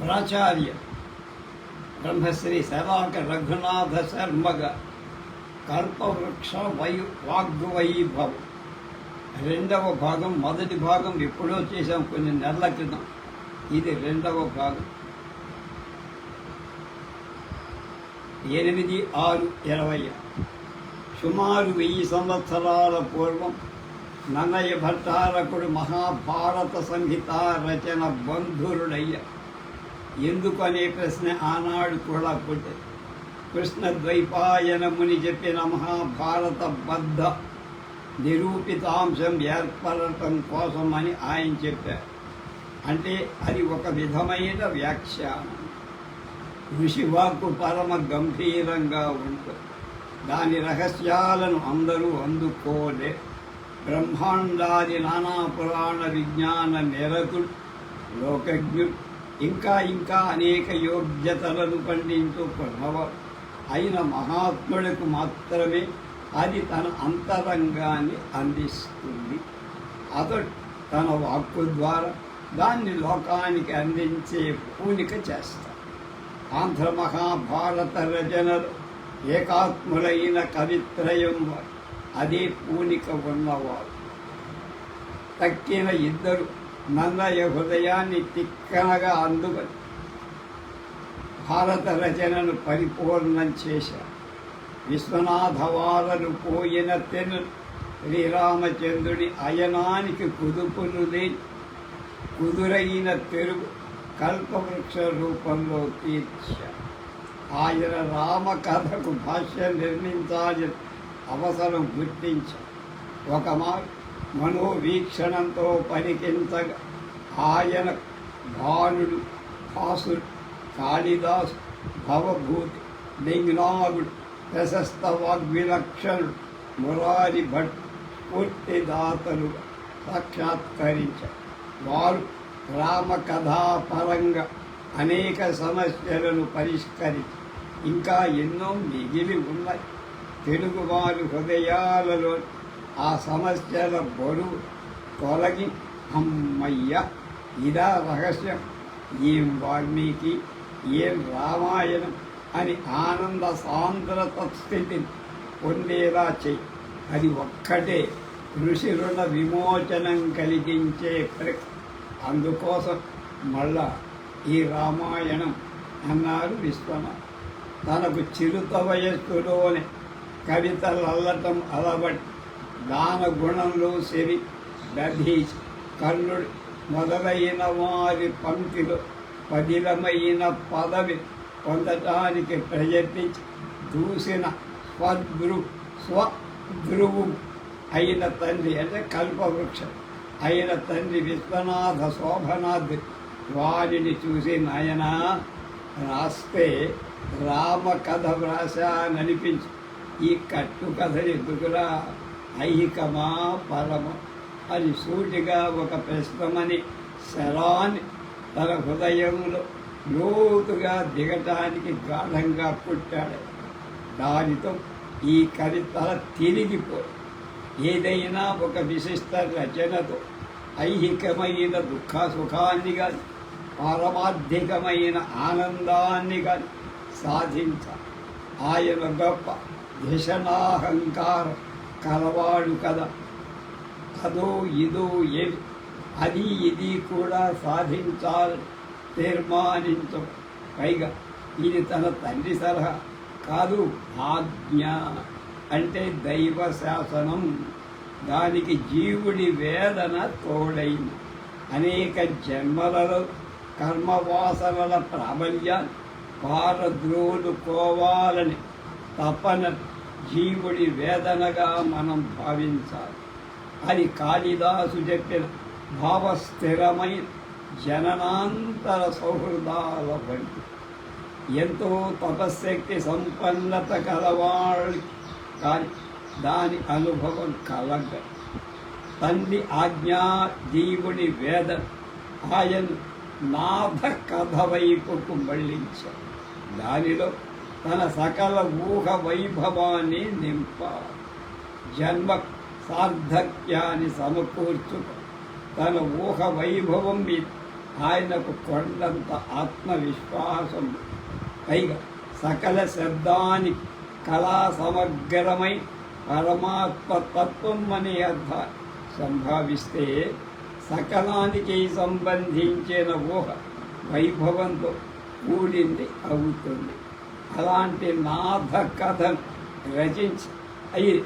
ప్రాచార్య బ్రహ్మశ్రీ శలాక రఘునాథ శర్మగ కల్పవృక్ష వాగ్వైభవం రెండవ భాగం. మొదటి భాగం ఎప్పుడో చేశాం, కొన్ని నెలల క్రితం. ఇది రెండవ భాగం. 8/6/20. సుమారు 1000 సంవత్సరాల పూర్వం నన్నయ్య భట్టారకుడు మహాభారత సంహిత రచన బంధురుడయ్య. ఎందుకు అనే ప్రశ్న ఆనాడు కూడా పుట్టింది. కృష్ణ ద్వైపాయన ముని చెప్పిన మహాభారత బద్ధ నిరూపితాంశం ఏర్పడటం కోసమని ఆయన చెప్పారు. అంటే అది ఒక విధమైన వ్యాఖ్యానం. ఋషివాక్కు పరమ గంభీరంగా ఉంటుంది. దాని రహస్యాలను అందరూ అందుకోలే. బ్రహ్మాండాది నానా పురాణ విజ్ఞాన నిరతులు, లోకజ్ఞులు, ఇంకా అనేక యోగ్యతలను పండించుకున్నవారు అయిన మహాత్ములకు మాత్రమే అది తన అంతరంగాన్ని అందిస్తుంది. అతడు తన వాక్కు ద్వారా దాన్ని లోకానికి అందించే పూనిక చేస్తాడు. ఆంధ్ర మహాభారత రచనలు ఏకాత్ములైన కవిత్రయం అదే పూనిక ఉన్నవారు. తక్కిన ఇద్దరు నన్నయ్య హృదయాన్ని తిక్కనగా అందుకొని భారత రచనను పరిపూర్ణం చేశారు. విశ్వనాథవారలు పోయిన తెను శ్రీరామచంద్రుని అయనానికి కుదురైన తెరుగు కల్పవృక్ష రూపంలో తీర్చారు. ఆయన రామకథకు భాష్యం నిర్మించాలని అవసరం గుర్తించారు. ఒక మనోవీక్షణంతో పలికించగా ఆయన భానుడు, భాసుడు, కాళిదాసు, భవభూతి, లింగనాథుడు, ప్రశస్త వాగ్విలక్షణుడు, మురారి భట్ స్ఫూర్తిదాతలు సాక్షాత్కరించారు. వారు రామకథాపరంగా అనేక సమస్యలను పరిష్కరించి ఇంకా ఎన్నో మిగిలి ఉన్నాయి. తెలుగువారి హృదయాలలో ఆ సమస్యల బరువు తొలగి అమ్మయ్య ఇదా రహస్యం, ఏం వాల్మీకి, ఏం రామాయణం అని ఆనంద సాంద్రత స్థితిని పొందేలా చెయ్యి. అది ఒక్కటే ఋషి రుణ విమోచనం కలిగించే అందుకోసం మళ్ళా ఈ రామాయణం అన్నారు విశ్వనాథ్. తనకు చిరుత వయస్సులోనే కవితలు అల్లటం అలబడి దాన గుణంలో సెవి దధీచి కర్ణుడు మొదలైన వారి పంక్తిలో పదిలమైన పదవి పొందటానికి ప్రయత్నించి దూసిన స్వధ్రువు అయిన తండ్రి, అంటే కల్పవృక్షం అయిన తండ్రి విశ్వనాథ శోభనాథ్ వారిని చూసి, నాయనా రాస్తే రామకథ వ్రాశాననిపించి ఈ కథ ఎందుకురా, ఐహికమా పరమా అని సూటిగా ఒక ప్రశ్నమని శరాన్ని తన హృదయంలో లోతుగా దిగటానికి గాఢంగా పుట్టాడు. దానితో ఈ కవిత తిరిగిపోయి ఏదైనా ఒక విశిష్ట రచనతో ఐహికమైన దుఃఖ సుఖాన్ని కానీ పారమార్థికమైన ఆనందాన్ని కానీ సాధించాలి. ఆయన గొప్ప ధిషణాహంకారం కలవాడు కదా. అదో ఇదో ఏది అది ఇది కూడా సాధించాలి తీర్మానించం. పైగా ఇది తన తండ్రి సలహా కాదు, ఆజ్ఞ, అంటే దైవ శాసనం. దానికి జీవుడి వేదన తోడైంది. అనేక జన్మలలో కర్మవాసనల ప్రాబల్యాన్ని పారద్రోలుకోవాలని తపన జీవుడి వేదనగా మనం భావించాలి. అది కాళిదాసు చెప్పిన భావస్థిరమైన జననాంతర సౌహృదాల వంటి. ఎంతో తపశక్తి సంపన్నత కలవాళ్ళకి కానీ దాని అనుభవం కలగ. తండ్రి ఆజ్ఞా జీవుడి వేదన ఆయన నాథ కథ వైపుకు మళ్ళించాడు. దానిలో తన సకల ఊహ వైభవాన్ని నింపాలి. జన్మ సార్థక్యాన్ని సమకూర్చుకు తన ఊహ వైభవం మీద ఆయనకు కొండంత ఆత్మవిశ్వాసం, పైగా సకల శబ్దానికి కళా సమగ్రమై పరమాత్మ తత్వం అనే అర్థాన్ని సంభావిస్తే సకలానికి సంబంధించిన ఊహ వైభవంతో కూడింది అవుతుంది. అలాంటి నాథ కథను రచించి అయి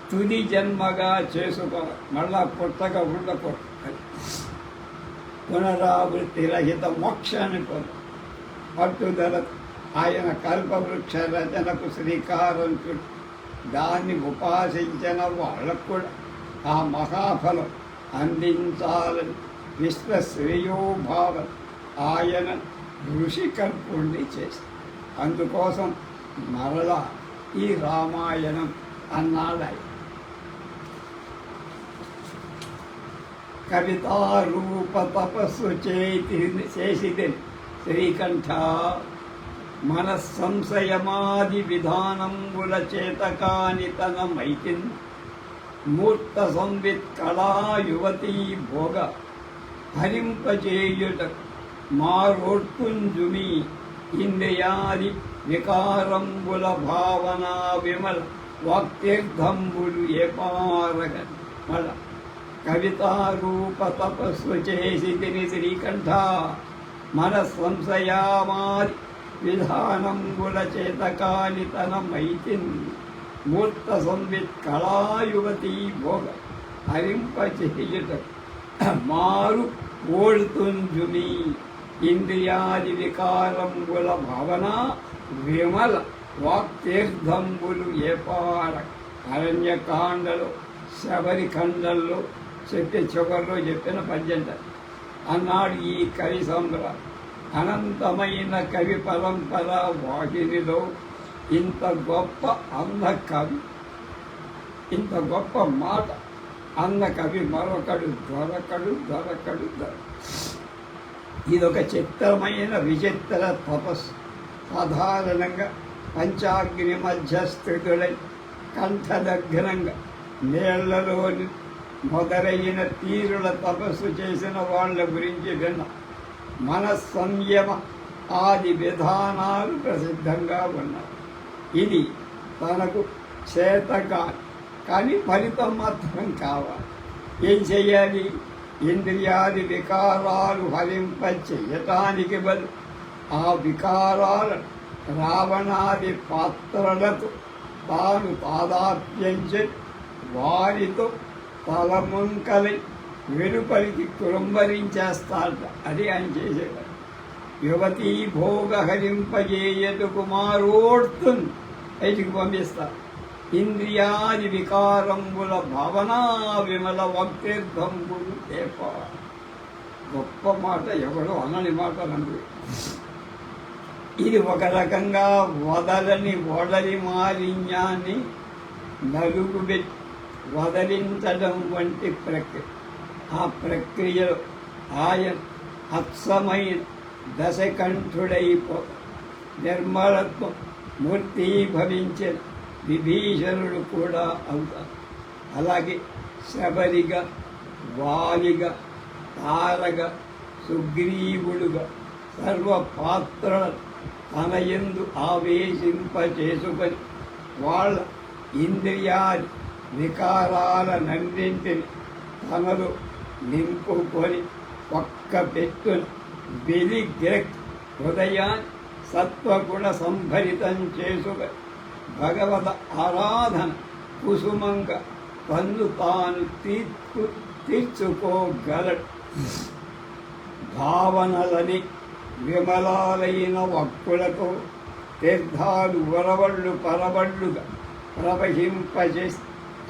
తుది జన్మగా చేసుకోవాలి. మళ్ళా కొత్తగా ఉండకూడదు. పునరావృత్తి రహిత మోక్షాన్ని పొంద పట్టుదల ఆయన కల్పవృక్ష రచనకు శ్రీకారం చుట్టూ దాన్ని ఉపాసించిన వాళ్ళకు కూడా ఆ మహాఫలం అందించాలని విశ్వశ్రేయోభావం ఆయన ఋషి కల్పుణ్ణి చేశారు. అందుకోసం మరలా ఈ రామాయణం అన్నాడు. కవితారూప తపస్సు చేసిది శ్రీకంఠ మనస్సంశయమాది విధానంబుల చేతకాని తన మైతిన్ మూర్త సంవిత్ కళా యువతీ భోగ హరింపచేయుట మారోర్పుంజుమి ఇంద్రియాది వికారంబుల భావన విమల వాక్తీర్థంబులు ఏపారగ మళ్ళ కవితారూప తపస్సు చేసి తిని శ్రీకంఠ మన సంశయామాది విధానంబుల చేతకాని తన మైతిన్ మూర్త సంవిత్ కళాయువతీ భోగ హరింపచేయుట మారు ఓడుతుంజుమి ఇంద్రియాది వికారంబుల భావన విమల వాక్తీర్థంబులు ఏపాడ. అరణ్యకాండలో శబరిఖండంలో చెప్పే చివరిలో చెప్పిన పద్యంట అన్నాడు ఈ కవి సంబరాలు. అనంతమైన కవి పరంపర వాహినిలో ఇంత గొప్ప అన్న కవి, ఇంత గొప్ప మాట అన్న కవి మరొకడు దొరకడు. ఇదొక చిత్రమైన విచిత్ర తపస్సు. సాధారణంగా పంచాగ్ని మధ్య స్థితులై కంఠదగ్నంగా నీళ్లలోని మొదలైన తీరుల తపస్సు చేసిన వాళ్ళ గురించి విన్నాం. మన సంయమ ఆది విధానాలు ప్రసిద్ధంగా ఉన్నాయి. ఇది తనకు చేతగా కానీ ఫలితం మాత్రం కావాలి. ఏం చెయ్యాలి? ఇంద్రియాది వికారాలు హరింపచేయటానికి బదులు ఆ వికారాలను రావణాది పాత్రలతో తాను తాదాత్మ్యంచి వారితో తలముంకలై వెలుపలికి కురంబరించేస్తాడట. అది ఆయన చేసేవాడు. యువతీ భోగ హరింపజేయటు కుమారోడ్తున్ బయటికి పంపిస్తారు. ఇంద్రియాది వికారంబుల భావనా విమల వక్తీర్థంబులు ఏప. గొప్ప మాట, ఎవడో అనని మాట నందు. ఇది ఒక రకంగా వదలని ఒడలి మాలిన్యాన్ని నలుగుబెట్టి వదలించడం వంటి ప్రక్రియ. ఆ ప్రక్రియలో ఆయన అత్సమైన దశకంఠుడైపో నిర్మలత్వం మూర్తీభవించిన విభీషణుడు కూడా అవుతారు. అలాగే శబరిగా, వాలిగా, తారగా, సుగ్రీవుడుగా సర్వ పాత్రలను తన యందు ఆవేశింపచేసుకొని వాళ్ళ ఇంద్రియాది వికారాలన్నింటిని తనలో నింపుకొని ఒక్క పెట్టున వెలిగ్రక్ హృదయాన్ని సత్వగుణ సంభరితం చేసుకొని భగవద్ ఆరాధన కుసుమంగా తన్ను తాను తీర్చుకోగలడు. భావనలని విమలాలైన వక్కులతో తీర్థాలు ఉరవళ్ళు పరవళ్ళుగా ప్రవహింపజేసి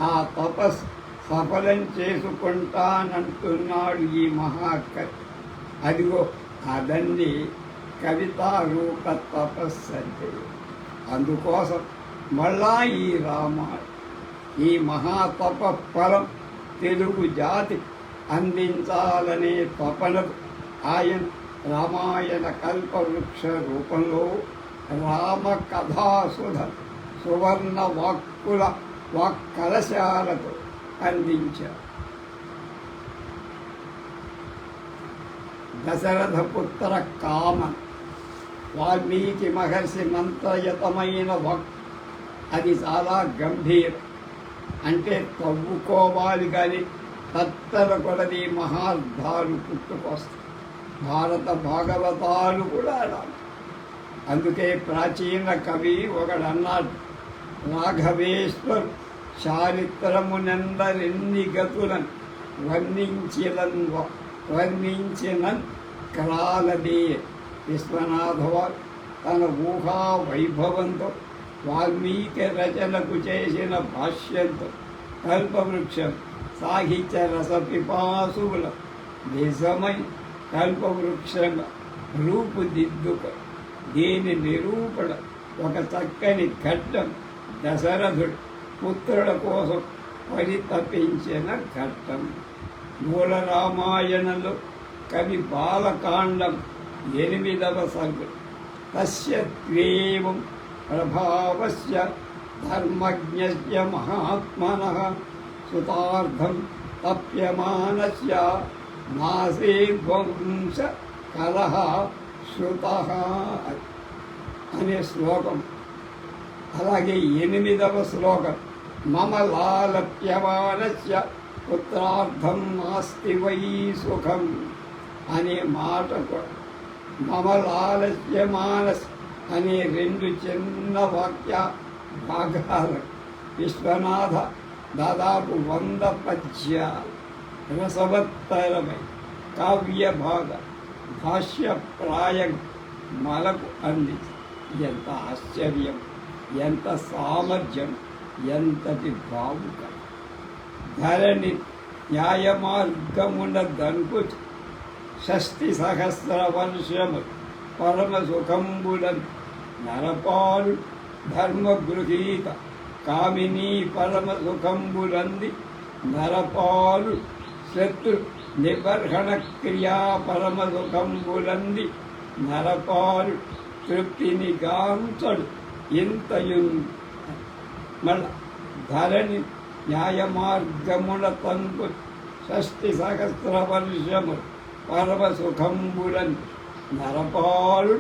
ఆ తపస్సు సఫలం చేసుకుంటానంటున్నాడు ఈ మహాకవి. అదిగో అదన్నీ కవితారూప తపస్సు అంటే. అందుకోసం మళ్ళా ఈ రామాయణం, ఈ మహాతప ఫలం తెలుగు జాతి అందించాలనే తపనకు ఆయన రామాయణ కల్పవృక్ష రూపంలో రామకథాసుధ సువర్ణ వాక్కుల వాక్కలశాలతో అందించారు. దశరథపుత్ర కామ. వాల్మీకి మహర్షి మంత్రయతమైన వాక్ అది చాలా గంభీరం. అంటే తవ్వుకోవాలి కానీ తత్తర కొలది మహార్థాలు పుట్టుకొస్తాయి. భారత భాగవతాలు కూడా అలాగే. అందుకే ప్రాచీన కవి ఒకడన్నాడు, రాఘవేశ్వర్ చారిత్రమునందరెన్ని గతులను వర్ణించిన క్రాలదే. విశ్వనాథవారు తన ఊహా వైభవంతో వాల్మీకి రచనకు చేసిన భాష్యంతో కల్పవృక్షం సాహిత్య రసపిపాసుల నిజమై కల్పవృక్షంగా రూపుదిద్దుక దీని నిరూపణ ఒక చక్కని ఘట్టం. దశరథుడు పుత్రుల కోసం పరితపించిన ఘట్టం. మూల రామాయణంలో కవి బాలకాండం 8వ సర్గం. తస్య త్వేవం ప్రభావస్య ధర్మజ్ఞస్య మహాత్మనః సుతార్థం తప్యమానస్య నాసే ధ్వంస కలహ శ్రుతః అనే శ్లోకం. అలాగే 8వ శ్లోకం, మమ లాలప్యమానస్య పుత్రార్థం నాస్తి వై సుఖం అనే మాట కూడా. మమ లాలస్యమానస్ అనే 2 చిన్న వాక్య భాగాలు విశ్వనాథ దాదాపు 100 పద్యాలు రసవత్తరమై కావ్య భాగ భాష్యప్రాయం మనకు అందించి ఎంత ఆశ్చర్యం, ఎంత సామర్థ్యం, ఎంతటి భావుక. ధరణి న్యాయమార్గమున దన్పుచు 60 వర్షము పరమ సుఖంబులను నరపాలు ధర్మగృహీత కామినీ పరమ సుఖంబులంది నరపాలు శత్రు నిబర్హణ క్రియా పరమ సుఖంబులంది నరపాలు తృప్తిని గాంచడు ఇంతయున్. మళ్ళా ధరణి న్యాయమార్గముల తంపు 60 వర్షము పరమ సుఖంబులని నరపాలు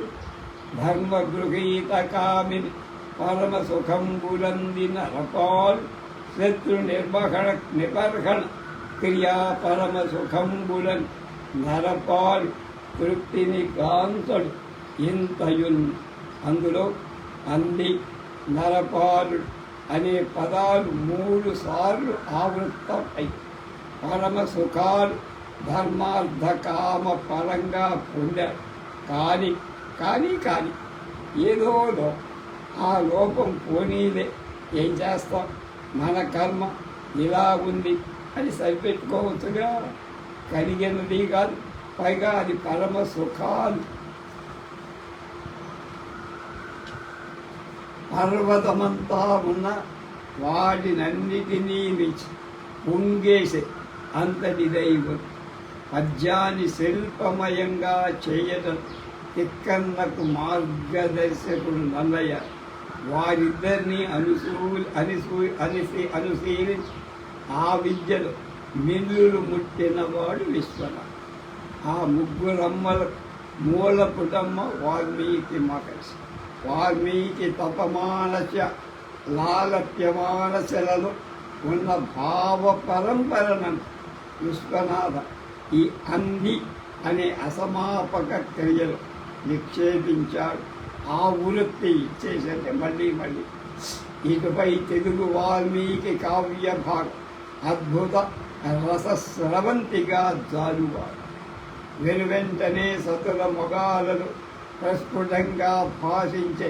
ధర్మగృహీత కామిని పరమ సుఖంబులంది నరపాలు శత్రు నిబర్హణ క్రియా పరమ సుఖంబులని నరపాలు తృప్తిని గాంచడు ఇంతయున్. అందులో అంది నరపాలు అనే పదాలు 3 సార్లు ఆవృత్తమై పరమ సుఖాలు ధర్మార్థ కామ పరంగా పొందాడు. కానీ కానీ కానీ ఏదో ఆ లోపం పోనీలే, ఏం చేస్తాం, మన కర్మ ఇలా ఉంది అని సరిపెట్టుకోవచ్చుగా. కలిగినది కాదు, పైగా అది పరమ సుఖాలు. పర్వతమంతా ఉన్న వాటినన్నిటినీ మించి పొంగేసే అంతటి దైవం పద్యాన్ని శిల్పమయంగా చేయటం తిక్కన్నకు మార్గదర్శకుడు నల్లయ్య. వారిద్దరినీ అనుశీలించి ఆ విద్యలో మిల్లులు ముట్టినవాడు విశ్వనాథ్. ఆ ముగ్గురమ్మల మూలపుటమ్మ వాల్మీకి మహర్షి. వాల్మీకి తపమానస లాలప్యమానసలలో ఉన్న భావ పరంపరను విశ్వనాథ ఈ అంది అనే అసమాపక క్రియలు నిక్షేపించాడు. ఆ వృత్తి ఇచ్చేసంటే మళ్ళీ ఇటుపై తెలుగు వాల్మీకి కావ్య భాగం అద్భుత రసస్రవంతిగా జాలువాడు. వెనువెంటనే సతుల మొగాలను ప్రస్ఫుటంగా భాషించే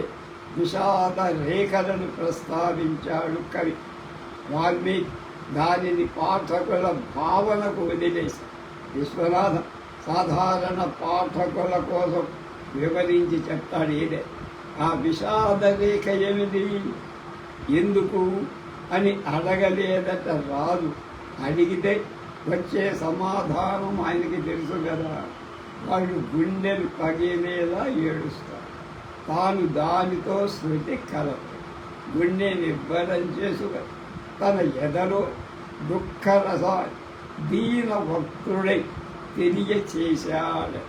విషాద రేఖలను ప్రస్తావించాడు కవి. వాల్మీకి దానిని పాఠకుల భావనకు వదిలేసి విశ్వనాథ సాధారణ పాఠకుల కోసం వివరించి చెప్తాడు. ఏదే ఆ విషాద రేఖ ఏమిటి, ఎందుకు అని అడగలేదట రాదు. అడిగితే వచ్చే సమాధానం ఆయనకి తెలుసు కదా. వాళ్ళు గుండెలు పగిలేలా ఏడుస్తారు. తాను దానితో శృతి కలదు. గుండె నిబ్బరం చేసుక తన ఎదలో దుఃఖరస దీన వక్తుడై తెలియచేశాడు.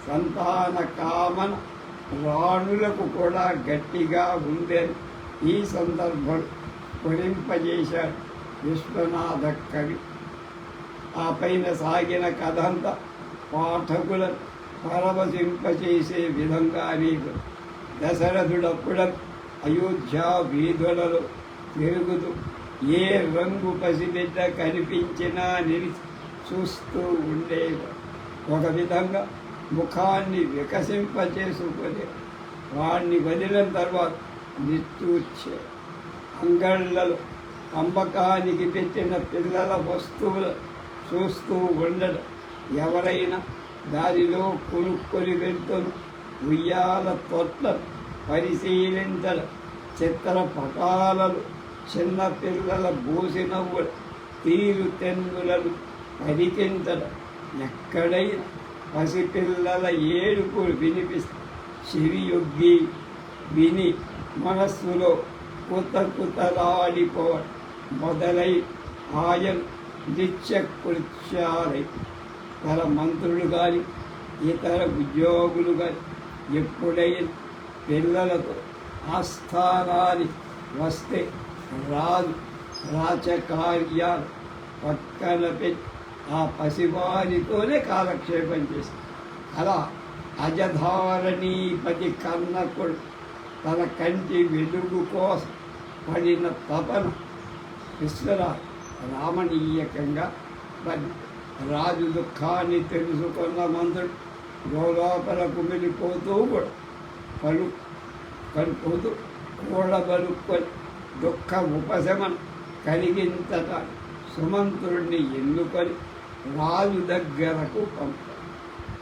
సంతాన కామన రాణులకు కూడా గట్టిగా ఉందని ఈ సందర్భం స్ఫురింపజేశాడు విశ్వనాథ కవి. ఆ పైన సాగిన కథంతా పాఠకులను పరవశింపచేసే విధంగా అనేక దశరథుడప్పుడ అయోధ్య వీధులలో తిరుగుతూ ఏ రంగు పసిబిడ్డ కనిపించినా నిలిచి చూస్తూ ఉండేవాడు. ఒక విధంగా ముఖాన్ని వికసింపచేసుకొని వాడిని వదిలిన తర్వాత నిట్టూర్చే అంగళ్ళలో అమ్మకానికి పెట్టిన పిల్లల వస్తువులు చూస్తూ ఉండడం, ఎవరైనా దారిలో కొనుక్కొని వెళ్తున్న ఉయ్యాల తొట్లను పరిశీలించడం, చిత్రపటాలను, చిన్న పిల్లల బోసినవ్వులు, తీరు తెన్నులను పరికించడం, ఎక్కడైనా పసిపిల్లల ఏడుపులు వినిపిస్తే చెవియొగ్గి విని మనస్సులో కుతకుతలాడిపోవడం మొదలై ఆయన నిత్యకృత్యాలై తన మంత్రులు కానీ ఇతర ఉద్యోగులు కానీ ఎప్పుడైనా పిల్లలతో ఆస్థానానికి వస్తే రాజకార్యాలు పక్కన పెట్టి ఆ పసివారితోనే కాలక్షేపం చేశారు. అలా అజధారణీపతి కన్నకుడు తన కంటి వెలుగు కోసం పడిన తపన విశ్వరాజు రామణీయకంగా మరి రాజు దుఃఖాన్ని తెలుసుకున్న మంత్రుడు లోపల కుమిలిపోతూ కూడా కలుపుతూ కూడబలుక్కొని దుఃఖ ఉపశమనం కలిగించటానికి సుమంత్రుడిని ఎన్నుకొని రాజు దగ్గరకు పంపాడు.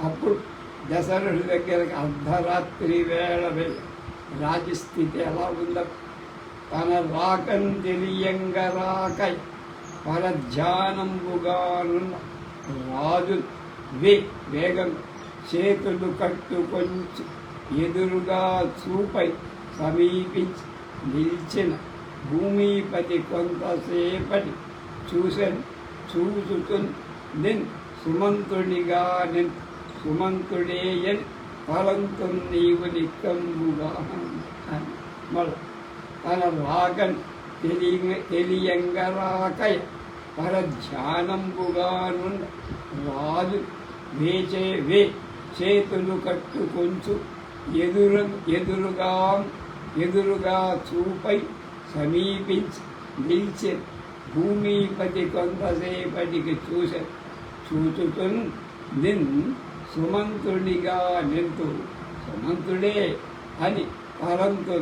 అప్పుడు దశరథుడి దగ్గరకు అర్ధరాత్రి వేళ వెళ్ళి రాజస్థితి ఎలా ఉందో తన రాకం తెలియంగా రాకై పరధ్యానంబుగానున్న రాజు వేగం చేతులు కట్టుకొంచి ఎదురుగా చూపై సమీపించి నిలిచిన భూమిపతి కొంతసేపటి చూసుకుని నిన్ సుమంతుడిగా నిన్ సుమంతుడేయని ఫలంతో నీవు నిక్కంబుగా అని మళ్ళీ తన రాగన్ తెలియంగా రాకయ పరధ్యానంబుగానున్న రాజు చేతులు కట్టుకొంచు ఎదురుగా చూపై సమీపించి నిలిచి భూమిపతి కొంతసేపటికి చూచుతున్ నిన్ సుమంతుడిగా నింతు సుమంతుడే అని పరంతో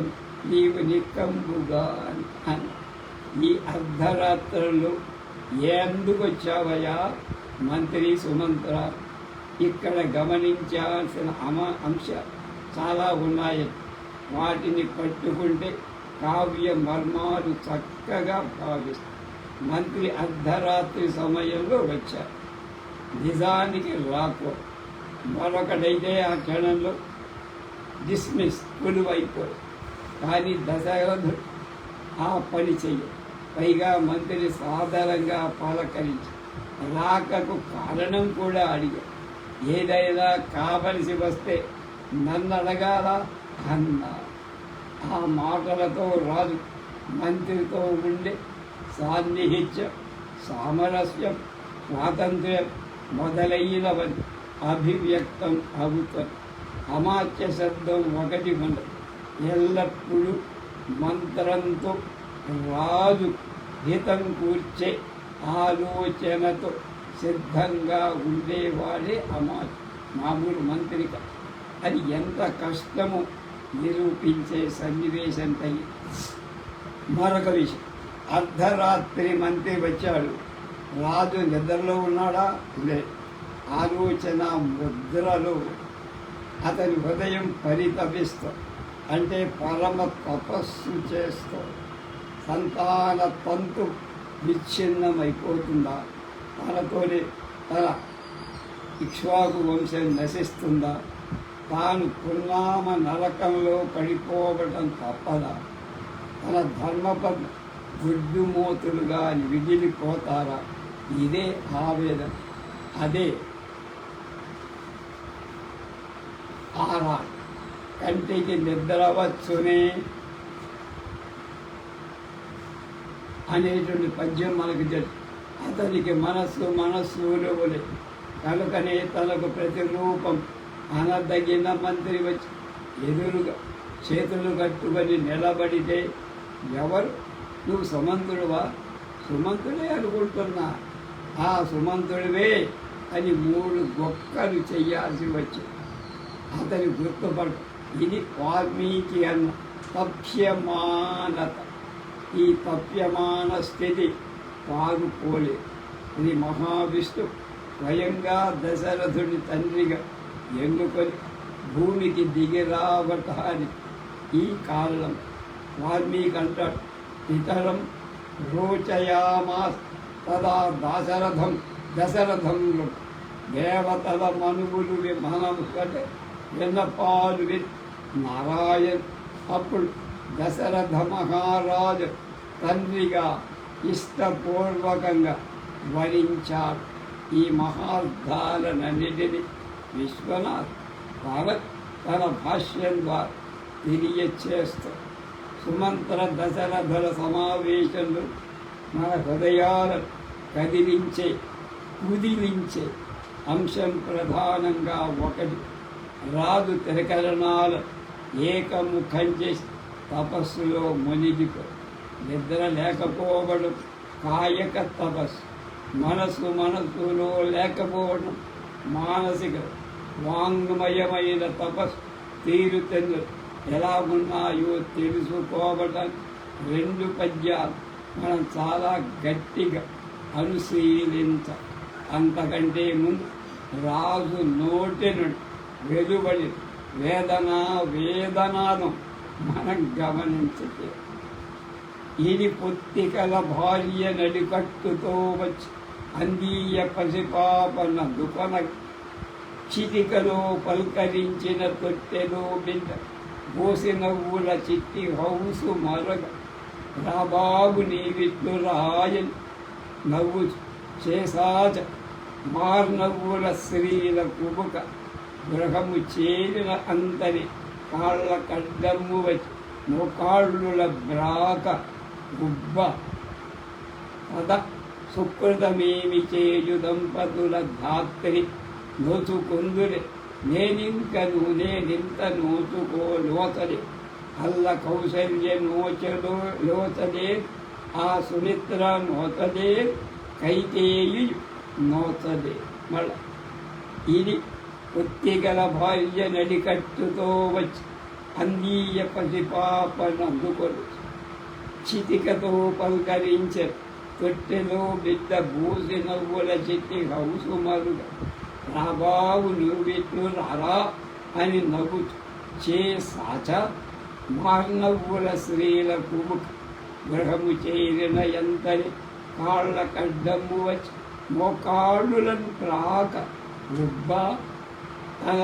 నీవు నిక్కంబుగా అని. ఈ అర్ధరాత్రులు ఎందుకు వచ్చావయ్యా మంత్రి సుమంత్ర? ఇక్కడ గమనించాల్సిన అంశాలు చాలా ఉన్నాయి. వాటిని పట్టుకుంటే కావ్య మర్మాలు చక్కగా భావిస్తారు. మంత్రి అర్ధరాత్రి సమయంలో వచ్చారు. నిజానికి రాకో మరొకటైతే ఆ క్షణంలో డిస్మిస్ కొలువైపోయి. కానీ దశరథుడు ఆ పని చెయ్యి. పైగా మంత్రి సాధారణంగా పలకరించి రాకకు కారణం కూడా అడిగారు. ఏదైనా కావలసి వస్తే నన్ను అడగాల అన్నా. ఆ మాటలతో రాజు మంత్రితో ఉండే సాన్నిహిత్యం, సామరస్యం, స్వాతంత్ర్యం మొదలైనవని అభివ్యక్తం అవుతుంది. అమాత్య శబ్దం ఒకటి ఉండదు. ఎల్లప్పుడూ మంత్రంతో రాజు హితం కూర్చే ఆలోచనతో సిద్ధంగా ఉండేవాడే మామూలు మంత్రిక. అది ఎంత కష్టమో నిరూపించే సన్నివేశం తగి. మరొక విషయం, అర్ధరాత్రి మంత్రి వచ్చాడు. రాజు నిద్రలో ఉన్నాడా? లేదు. ఆలోచన ముద్రలో అతని హృదయం పరితపిస్తూ, అంటే పరమ తపస్సు చేస్తూ, సంతాన తంతు విచ్ఛిన్నమైపోతుందా? తనతోనే తన ఇక్ష్వాకు వంశం నశిస్తుందా? తాను పున్నామ నరకంలో పడిపోవడం తప్పదా? తన ధర్మపద్ గుడ్డుమోతులుగా మిగిలిపోతారా? ఇదే ఆవేదన. అదే ఆరా కంటికి నిద్రవచ్చునే అనేటువంటి పద్యం మనకు తెలుసు. అతనికి మనస్సులువులే కనుకనే తనకు ప్రతిరూపం అనదగిన మంత్రి వచ్చి ఎదురుగా చేతులు కట్టుకొని నిలబడితే ఎవరు నువ్వు సుమంతుడువా? సుమంతుడే అనుకుంటున్నా. ఆ సుమంతుడివే అని 3 గొక్కలు చెయ్యాల్సి వచ్చి అతని గుర్తుపడు. ఇది వాల్మీకి అన్న తప్యమానత. ఈ తప్యమాన స్థితి పారుకోలే. ఇది మహావిష్ణు స్వయంగా దశరథుడి తండ్రిగా ఎన్నుకొని భూమికి దిగిరావటానికి ఈ కారణం. వాల్మీకి అంటాడు, ఇతరం రోచయామాస్ తదా దశరథంలో దేవతల మనువులు మనము అంటే విన్నపాలు నారాయణ్. అప్పుడు దశరథ మహారాజు తండ్రిగా ఇష్టపూర్వకంగా వరించాడు. ఈ మహార్థాలన్నిటిని విశ్వనాథ్ భారత్ తన భాష్యం ద్వారా తెలియచేస్తూ సుమంత్ర దశరథుల సమావేశంలో మన హృదయాలను కుదిలించే అంశం ప్రధానంగా ఒకటి. రాజు త్రికరణాలు ఏకముఖం చేసి తపస్సులో మునిగిపో. నిద్ర లేకపోవడం కాయక తపస్సు, మనస్సులో లేకపోవడం మానసిక వాంగ్మయమైన తపస్సు. తీరుతెన్ను ఎలా ఉన్నాయో తెలుసుకోవడానికి 2 పద్యాలు మనం చాలా గట్టిగా అనుశీలించ. అంతకంటే ముందు రాజు నోటి నుండి వెలువడి వేదనాదం మనం గమనించితే ఇది పొత్తికల భార్య నడికట్టుతో వచ్చి అందీయ పసిపాపన దుపన చిటికలో పల్కరించిన తొట్టెలో బిడ్డ పోసి నవ్వుల చిట్టి హౌసు మరగ రాబాబు నీవిట్లు రాయని నవ్వు చేసాచ మార్నవ్వుల స్త్రీల కుబుక గృహము చేరిన అంతని కాళ్ళ కడ్డమ్ము వచ్చి మోకాళ్ళుల బ్రాక గుబ్బ పద సుకృతమేమి చేయు దంపతుల ధాత్రి నోచుకొందురే నేనింత నోచుకో లోచలే అల్ల కౌశల్య లోచలే ఆ సుమిత్ర నోచలే కైకేయి నోచలే. మళ్ళా ఇది పొత్తిగల భార్య నడికట్టుతో వచ్చి అందీయ పసిపాపనందుకొని చితికతో పలకరించే తొట్టెలో బిడ్డ బూసి నవ్వుల చిట్టి హౌసు మరుగ రాబావు నువ్విట్లు రారా అని నవ్వు చే సాచ మార్నవ్వుల స్త్రీల కుముక గృహము చేరిన ఎంతని కాళ్ళ కడ్డమ్ము వచ్చి మోకాళ్ళులను రాక రుబ్బ తన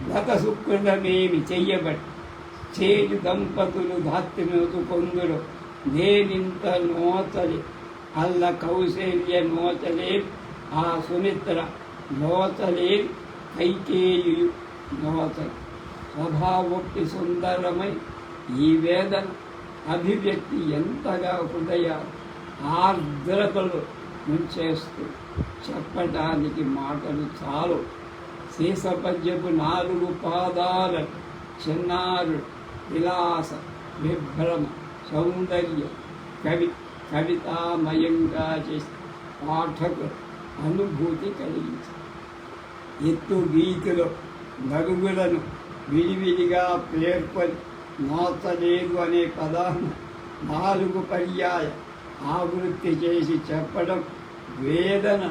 గత సుకృతమేమి చెయ్యబట్టి చేజు దంపతులు ధాత్రినోతు కొందురు నేనింత నోచలే అల్ల కౌశల్య నోచలే ఆ సుమిత్ర నోచలే కైకేయు నోచలే. స్వభావోక్తి సుందరమై ఈ వేదన అభివ్యక్తి ఎంతగా హృదయ ఆర్ద్రతలు ముంచేస్తూ చెప్పటానికి మాటలు చాలు. శీసపద్యపు 4 పాదాల చిన్నారు విలాస విభ్రమ సౌందర్య కవితామయంగా చేసి పాఠకులు అనుభూతి కలిగించి ఎత్తు గీతిలో నలుగులను విడివిడిగా పేర్కొని నోచలేదు అనే పదాన్ని 4 పర్యాయ ఆవృత్తి చేసి చెప్పడం వేదన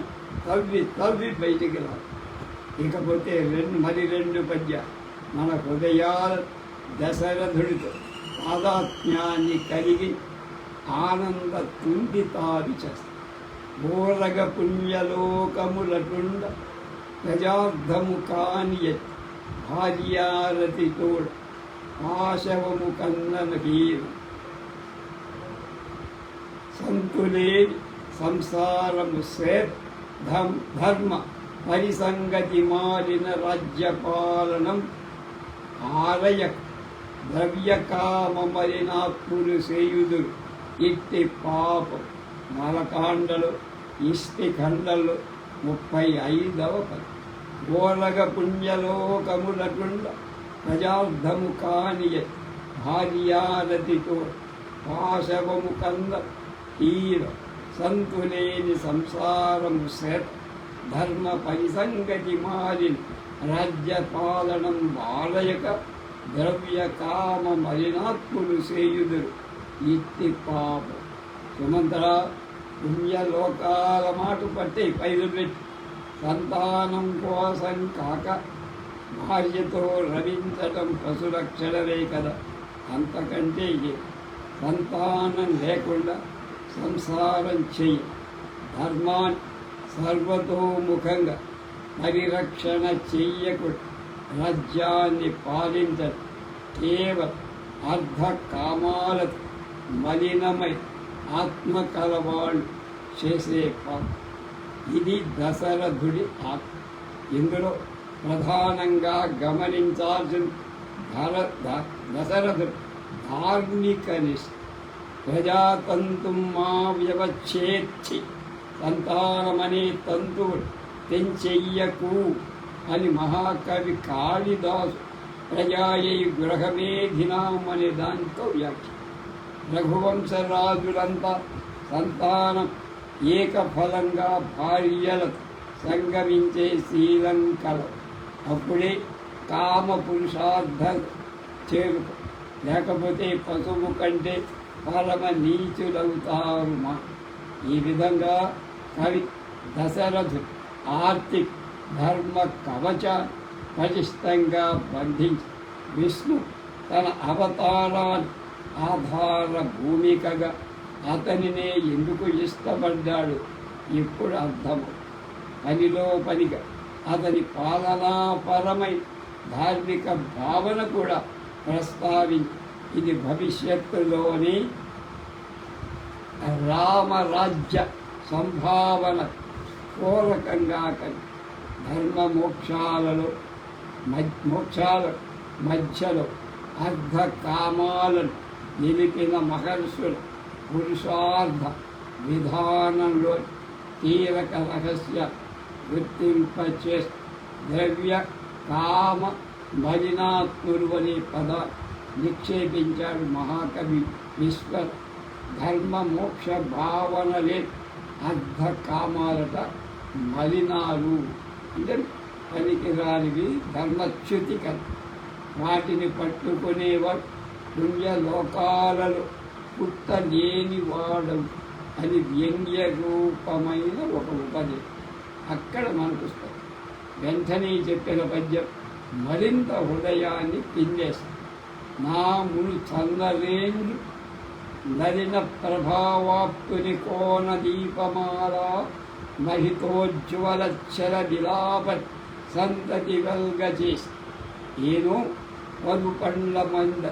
తవ్వి బయటికి రాదు. ఇకపోతే 2 పద్యాలు మన హృదయాల దశరథుడితో తాదాత్మ్యాన్ని కలిగి ఆనంద తుండితారు చేస్తారు. బోరగ పుణ్యలోకములటుండ ప్రజార్థము కాని భార్యారతి తోడ ఆశవము కన్నన హీరు సంతులేని సంసారము సేర్ ధర్మ పరిసంగతి మారిన రాజ్యపాలనం ఆలయ ద్రవ్యకామరినాత్ములు సేయుదురు ఇట్టి పాపం మలకాండలు ఇష్టి ఖండలు 35వ పది. గోలగ పుణ్యలోకములకుండ ప్రజార్థము కానియ భార్యారతితో పాశవము కంద తీర సంతులేని సంసారము సేత ధర్మ పరిసంగతి మారిన రాజ్యపాలనం బాలయక ద్రవ్య కామ మలినాత్ములు సేయుదురు ఇట్టి పాప. సుమంతర పుణ్యలోకాల మాట పట్టి పైలు పెట్టి సంతానం కోసం కాక భార్యతో రవించటం పశురక్షణలే కదా. అంతకంటే సంతానం లేకుండా సంసారం చెయ్యి. ధర్మాన్ని సర్వతోముఖంగా పరిరక్షణ చెయ్యకుండా రాజ్యాన్ని పాలించడం కేవలం అర్ధకామాలతో మలినమై ఆత్మ కలవాళ్ళు చేసే పాపం. ఇది దశరథుడి ఆత్మ. ఇందులో ప్రధానంగా గమనించాల్సిన దశరథుడు ధార్మిక నిష్ఠ. ప్రజాతంతుం మా వ్యవచ్ఛేచ్చి సంతానమనే తంతువుడు తెంచెయ్యకు అని మహాకవి కాళిదాసు ప్రజాయై గృహమేధినాం అనే దాంతో వ్యాఖ్య. రఘువంశరాజులంతా సంతానం ఏకఫలంగా భార్యలకు సంగమించే శ్రీలంకల. అప్పుడే కామ పురుషార్థం చేరుక, లేకపోతే పశువు కంటే పరమ నీచులవుతారు మా. ఈ విధంగా కవి దశరథుడు ఆర్తిక ధర్మ కవచ పటిష్టంగా బంధించి విష్ణు తన అవతారాన్ని ఆధార భూమికగా అతనినే ఎందుకు ఇష్టపడ్డాడు ఇప్పుడు అర్థము. పనిలో పనిగా అతని పాలనాపరమై ధార్మిక భావన కూడా ప్రస్తావించి ఇది భవిష్యత్తులోని రామరాజ్య సంభావన పూరకంగా కలిగి ధర్మ మోక్షాల మధ్యలో అర్ధకామాలను నిలిపిన మహర్షుల పురుషార్థ విధానంలో కీలక రహస్య గుర్తింపచే ద్రవ్య కామ మలినాత్ములు అనే పద నిక్షేపించాడు మహాకవి విశ్వ. ధర్మ మోక్ష భావనలే అర్ధకామాలట మలినాలు అంటే పనికిరానివి, ధర్మచ్యుతి కదా. వాటిని పట్టుకునేవాడు పుణ్యలోకాలలో పుట్టలేని వాడవు అని వ్యంగ్య రూపమైన ఒక ఉపదేశం అక్కడ మనకు వస్తుంది. వెంటనే చెప్పిన పద్యం మరింత హృదయాన్ని పిండేస్తుంది. నా మును చందరేంద్రు నలిన ప్రభావాప్తుని కోన దీపమాల మహితోజ్వలచ్చల విలాప సంతతి వెల్గచేసి ఏనో పదు పండ్ల మంద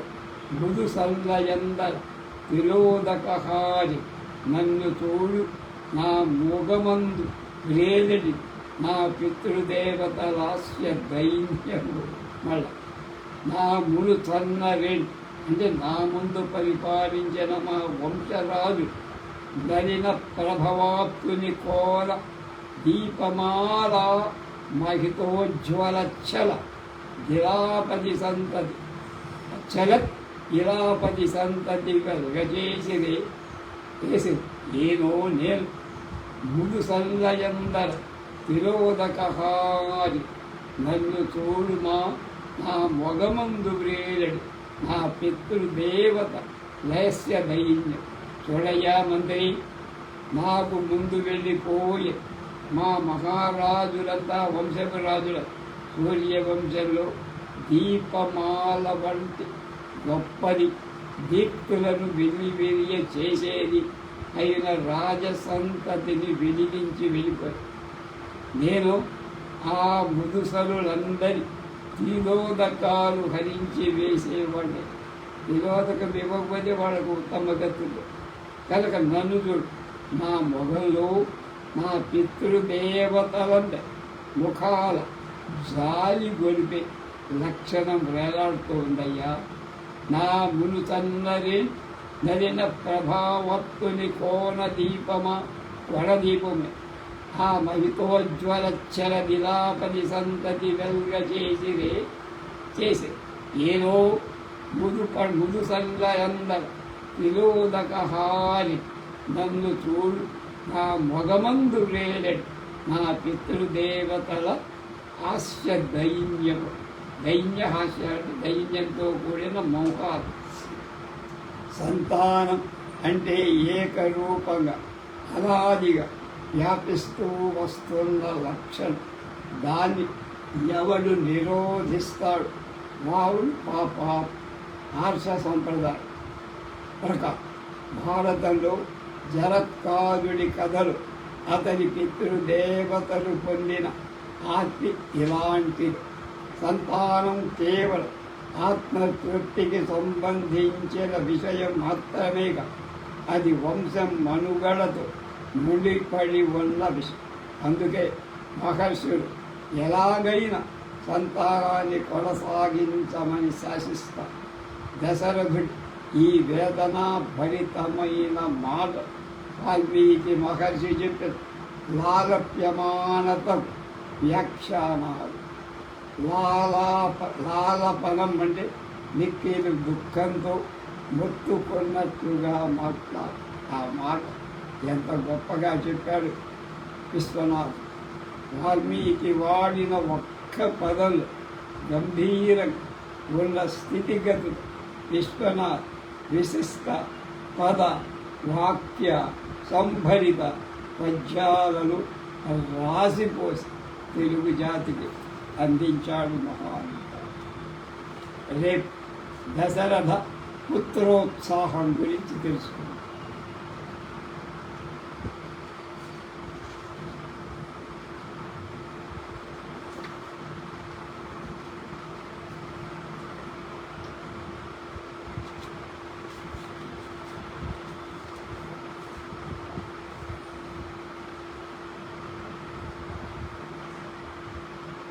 మృదు సల్లయంద తిలోదకహారి నన్ను తోడు నా మూగమందు వేలడి నా పితృదేవత లాస్య దైన్యము. మళ్ళా నా మును చన్నరేణి అంటే నా ముందు పరిపాలించిన మా వంశరాజు నలిన ప్రభవాప్తుని కోల దీపమాల మహితోజ్వలచ్చల గిరాపతి సంతతి చలత్ ఇలాపతి సంతతి వెలగచేసిది ఏనో నేను ముదు సల్లయందర తిరోదకహారి నన్ను చూడుమా నా మొగమందు వ్రేలడు నా పితృదేవత లయస్య దైన్యం. చూడయ్యా మంత్రి, నాకు ముందు వెళ్ళిపోయి మా మహారాజులంతా వంశపు రాజుల సూర్యవంశంలో దీపమాల వంటి గొప్పది దీప్తులను వెలియ చేసేది అయిన రాజసంతతిని వెలిగించి వెళ్ళిపోయి నేను ఆ ముదుసలులందరి తిలోదకాలు హరించి వేసేవాడిని. తిలోదకం ఇవ్వకపోతే వాళ్ళకు ఉత్తమ గతులు కనుక నన్ను చూడు, నా మొగంలో నా పితృదేవతలంటే ముఖాల జాలి గొలిపే లక్షణం వేలాడుతోందయ్యా. నా మునుతన్నరి నలిన ప్రభావత్తుని కోన దీపమా వడదీపమే ఆ మహితోజ్వలచ్చల విలాపని సంతతి వెల్గ చేసి ఏదో ముదు సంగయందర విలోదక హారి నన్ను చూడు నా మొగమందు వేలెడు నా పితృదేవతల హాస్య దైన్యము. దైన్య హాస్య అంటే దైన్యంతో కూడిన మోహాలు. సంతానం అంటే ఏకరూపంగా అనాదిగా వ్యాపిస్తూ వస్తున్న లక్షణం. దాన్ని ఎవడు నిరోధిస్తాడు వాడు పాప. ఆర్ష సంప్రదాయం ప్రకారం భారతంలో జరత్కారుడి కథలు అతని పితృదేవతలు పొందిన ఆర్తి ఇలాంటిది. సంతానం కేవలం ఆత్మతృప్తికి సంబంధించిన విషయం మాత్రమేగా, అది వంశం మనుగడతో ముడిపడి ఉన్న విషయం. అందుకే మహర్షులు ఎలాగైనా సంతానాన్ని కొనసాగించమని శాసిస్తారు. దశరథుడు ఈ వేదనా భరితమైన మాట వాల్మీకి మహర్షి చెప్పారు. లాలప్యమానత వ్యాఖ్యానాలు. లాలపనం అంటే నిక్కీలు దుఃఖంతో మొత్తుకున్నట్లుగా మాట్లాడు. ఆ మాట ఎంత గొప్పగా చెప్పాడు విశ్వనాథ్. వాల్మీకి వాడిన ఒక్క పదంలో గంభీరంగా ఉన్న స్థితిగతులు విశ్వనాథ్ విశిష్ట పద వాక్య సంభరిత పద్యాలను రాసిపోసి తెలుగు జాతికి అందించాడు మహానుభావుడు. రేపు దశరథ పుత్రోత్సాహం గురించి తెలుసుకుందాం.